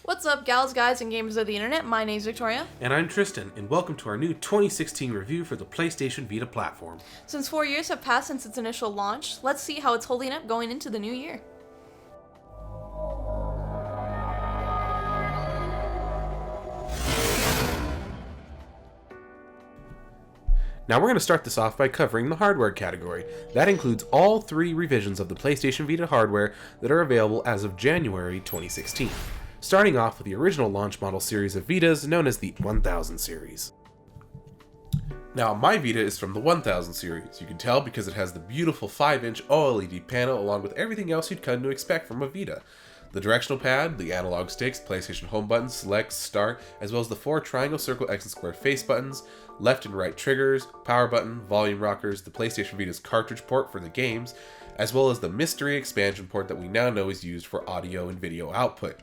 What's up, gals, guys, and gamers of the internet? My name's Victoria. And I'm Tristan, and welcome to our new 2016 review for the PlayStation Vita platform. Since 4 years have passed since its initial launch, let's see how it's holding up going into the new year. Now we're going to start this off by covering the hardware category. That includes all 3 revisions of the PlayStation Vita hardware that are available as of January 2016. Starting off with the original launch model series of Vitas known as the 1000 Series. Now my Vita is from the 1000 series. You can tell because it has the beautiful 5-inch OLED panel along with everything else you'd come to expect from a Vita. The directional pad, the analog sticks, PlayStation home buttons, select, start, as well as the 4 triangle, circle, X, and square face buttons, left and right triggers, power button, volume rockers, the PlayStation Vita's cartridge port for the games, as well as the mystery expansion port that we now know is used for audio and video output.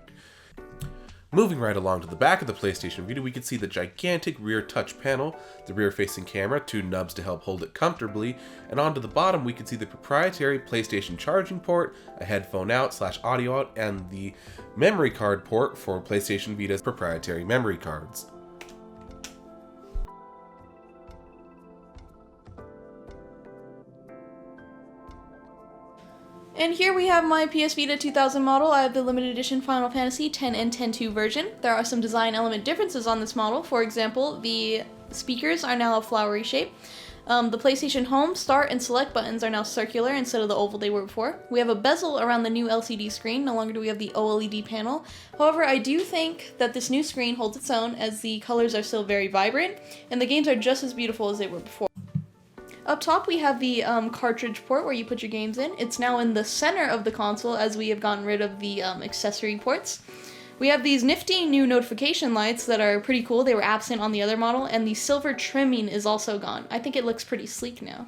Moving right along to the back of the PlayStation Vita, we can see the gigantic rear touch panel, the rear-facing camera, 2 nubs to help hold it comfortably, and onto the bottom we can see the proprietary PlayStation charging port, a headphone out/audio out, and the memory card port for PlayStation Vita's proprietary memory cards. And here we have my PS Vita 2000 model. I have the limited edition Final Fantasy X and X-2 version. There are some design element differences on this model. For example, the speakers are now a flowery shape. The PlayStation Home, Start, and Select buttons are now circular instead of the oval they were before. We have a bezel around the new LCD screen. No longer do we have the OLED panel. However, I do think that this new screen holds its own as the colors are still very vibrant, and the games are just as beautiful as they were before. Up top we have the cartridge port where you put your games in. It's now in the center of the console as we have gotten rid of the accessory ports. We have these nifty new notification lights that are pretty cool. They were absent on the other model, and the silver trimming is also gone. I think it looks pretty sleek now.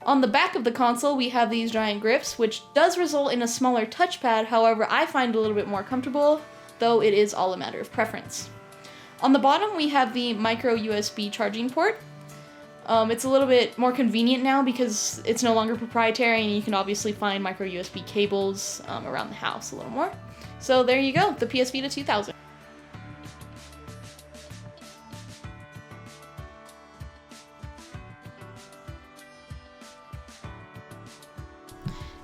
On the back of the console we have these giant grips, which does result in a smaller touchpad. However, I find it a little bit more comfortable, though it is all a matter of preference. On the bottom we have the micro USB charging port. It's a little bit more convenient now because it's no longer proprietary and you can obviously find micro USB cables around the house a little more. So there you go, the PS Vita 2000.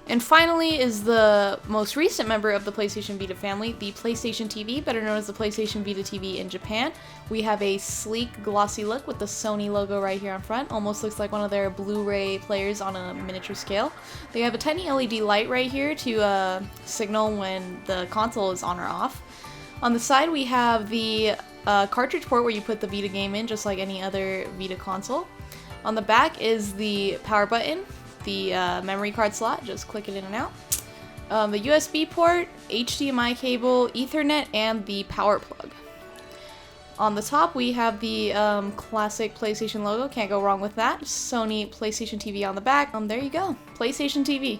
And finally is the most recent member of the PlayStation Vita family, the PlayStation TV, better known as the PlayStation Vita TV in Japan. We have a sleek, glossy look with the Sony logo right here on front. Almost looks like one of their Blu-ray players on a miniature scale. They have a tiny LED light right here to signal when the console is on or off. On the side we have the cartridge port where you put the Vita game in, just like any other Vita console. On the back is the power button, the memory card slot, just click it in and out. The USB port, HDMI cable, Ethernet, and the power plug. On the top we have the classic PlayStation logo, can't go wrong with that. Sony PlayStation TV on the back. There you go, PlayStation TV.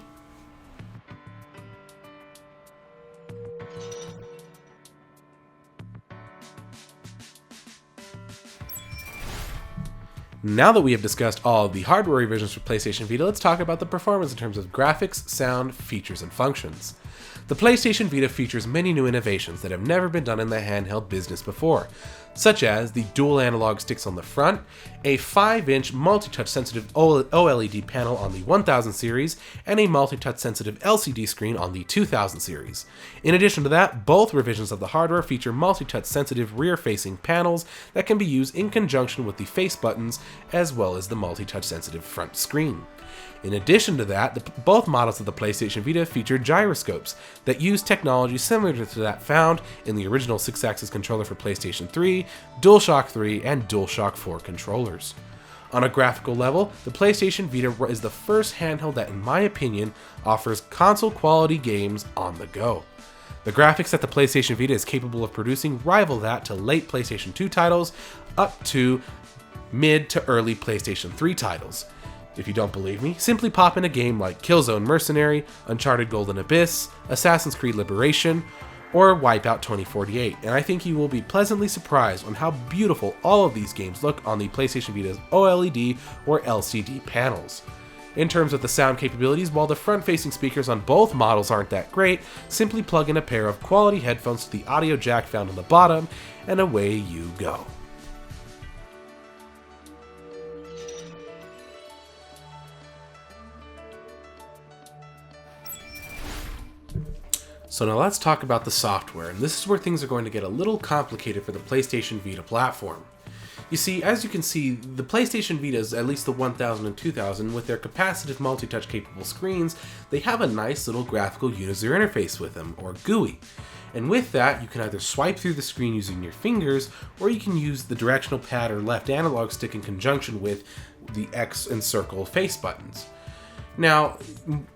Now that we have discussed all of the hardware revisions for PlayStation Vita, let's talk about the performance in terms of graphics, sound, features, and functions. The PlayStation Vita features many new innovations that have never been done in the handheld business before, such as the dual analog sticks on the front, a 5-inch multi-touch sensitive OLED panel on the 1000 series, and a multi-touch sensitive LCD screen on the 2000 series. In addition to that, both revisions of the hardware feature multi-touch sensitive rear-facing panels that can be used in conjunction with the face buttons, as well as the multi-touch sensitive front screen. In addition to that, both models of the PlayStation Vita feature gyroscopes that use technology similar to that found in the original 6-axis controller for PlayStation 3, DualShock 3, and DualShock 4 controllers. On a graphical level, the PlayStation Vita is the first handheld that, in my opinion, offers console-quality games on the go. The graphics that the PlayStation Vita is capable of producing rival that to late PlayStation 2 titles up to mid to early PlayStation 3 titles. If you don't believe me, simply pop in a game like Killzone Mercenary, Uncharted Golden Abyss, Assassin's Creed Liberation, or Wipeout 2048, and I think you will be pleasantly surprised on how beautiful all of these games look on the PlayStation Vita's OLED or LCD panels. In terms of the sound capabilities, while the front-facing speakers on both models aren't that great, simply plug in a pair of quality headphones to the audio jack found on the bottom, and away you go. So now let's talk about the software, and this is where things are going to get a little complicated for the PlayStation Vita platform. You see, as you can see, the PlayStation Vitas, at least the 1000 and 2000, with their capacitive multi-touch capable screens, they have a nice little graphical user interface with them, or GUI. And with that, you can either swipe through the screen using your fingers, or you can use the directional pad or left analog stick in conjunction with the X and circle face buttons. Now,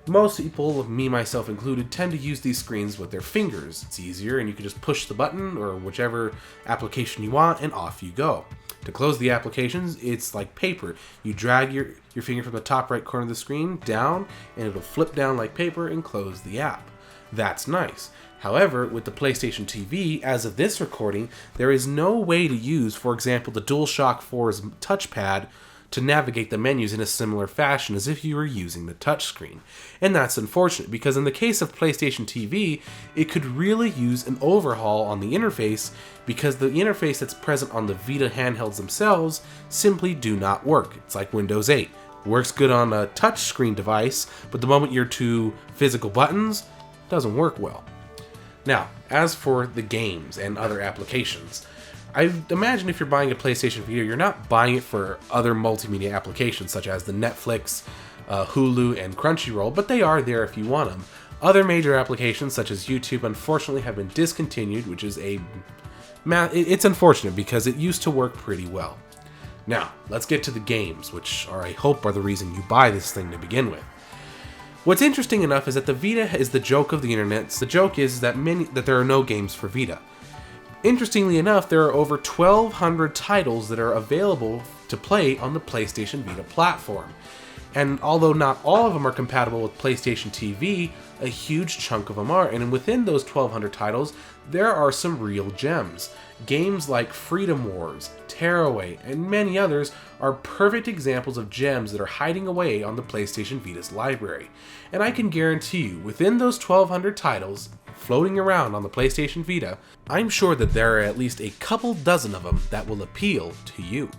most people, me myself included, tend to use these screens with their fingers. It's easier, and you can just push the button or whichever application you want, and off you go. To close the applications, it's like paper. You drag your finger from the top right corner of the screen down, and it'll flip down like paper and close the app. That's nice. However, with the PlayStation TV, as of this recording, there is no way to use, for example, the DualShock 4's touchpad to navigate the menus in a similar fashion as if you were using the touchscreen. And that's unfortunate, because in the case of PlayStation TV, it could really use an overhaul on the interface, because the interface that's present on the Vita handhelds themselves simply do not work. It's like Windows 8. It works good on a touchscreen device, but the moment you're to physical buttons, it doesn't work well. Now, as for the games and other applications, I imagine if you're buying a PlayStation Vita, you're not buying it for other multimedia applications such as the Netflix, Hulu, and Crunchyroll, but they are there if you want them. Other major applications such as YouTube unfortunately have been discontinued, which is it's unfortunate because it used to work pretty well. Now, let's get to the games, which I hope are the reason you buy this thing to begin with. What's interesting enough is that the Vita is the joke of the internet. The joke is that there are no games for Vita. Interestingly enough, there are over 1,200 titles that are available to play on the PlayStation Vita platform. And although not all of them are compatible with PlayStation TV, a huge chunk of them are. And within those 1,200 titles, there are some real gems. Games like Freedom Wars, Tearaway, and many others are perfect examples of gems that are hiding away on the PlayStation Vita's library. And I can guarantee you, within those 1,200 titles, floating around on the PlayStation Vita, I'm sure that there are at least a couple dozen of them that will appeal to you.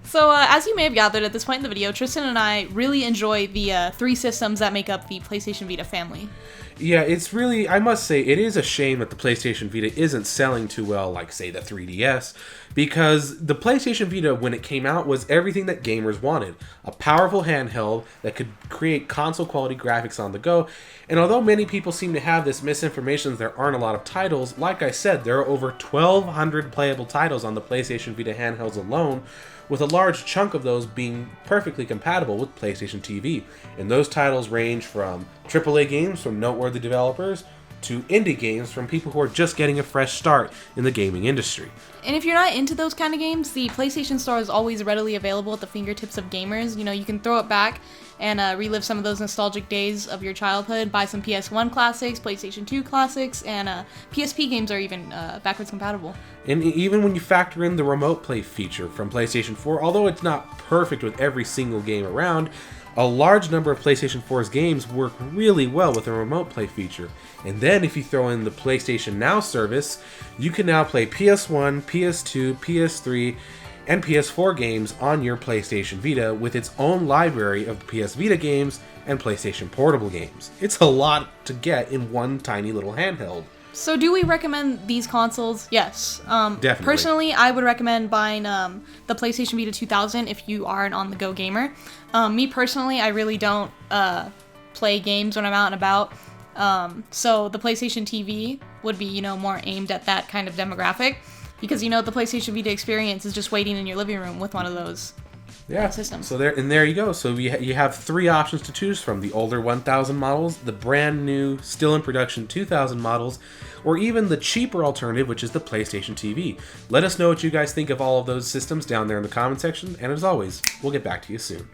So, as you may have gathered at this point in the video, Tristan and I really enjoy the 3 systems that make up the PlayStation Vita family. Yeah, it's really, I must say, it is a shame that the PlayStation Vita isn't selling too well, like, say, the 3DS, because the PlayStation Vita, when it came out, was everything that gamers wanted. A powerful handheld that could create console-quality graphics on the go, and although many people seem to have this misinformation that there aren't a lot of titles, like I said, there are over 1,200 playable titles on the PlayStation Vita handhelds alone, with a large chunk of those being perfectly compatible with PlayStation TV. And those titles range from AAA games from noteworthy developers to indie games from people who are just getting a fresh start in the gaming industry. And if you're not into those kind of games, the PlayStation Store is always readily available at the fingertips of gamers. You know, you can throw it back and relive some of those nostalgic days of your childhood, buy some PS1 classics, PlayStation 2 classics, and PSP games are even backwards compatible. And even when you factor in the remote play feature from PlayStation 4, although it's not perfect with every single game around, a large number of PlayStation 4's games work really well with a remote play feature. And then if you throw in the PlayStation Now service, you can now play PS1, PS2, PS3, and PS4 games on your PlayStation Vita with its own library of PS Vita games and PlayStation Portable games. It's a lot to get in one tiny little handheld. So do we recommend these consoles? Yes. Definitely. Personally, I would recommend buying the PlayStation Vita 2000 if you are an on-the-go gamer. Me personally, I really don't play games when I'm out and about. So the PlayStation TV would be, more aimed at that kind of demographic. Because, the PlayStation Vita experience is just waiting in your living room with one of those systems. So there you go. So you have 3 options to choose from: the older 1000 models, the brand new, still in production 2000 models, or even the cheaper alternative, which is the PlayStation TV. Let us know what you guys think of all of those systems down there in the comment section, and as always, we'll get back to you soon.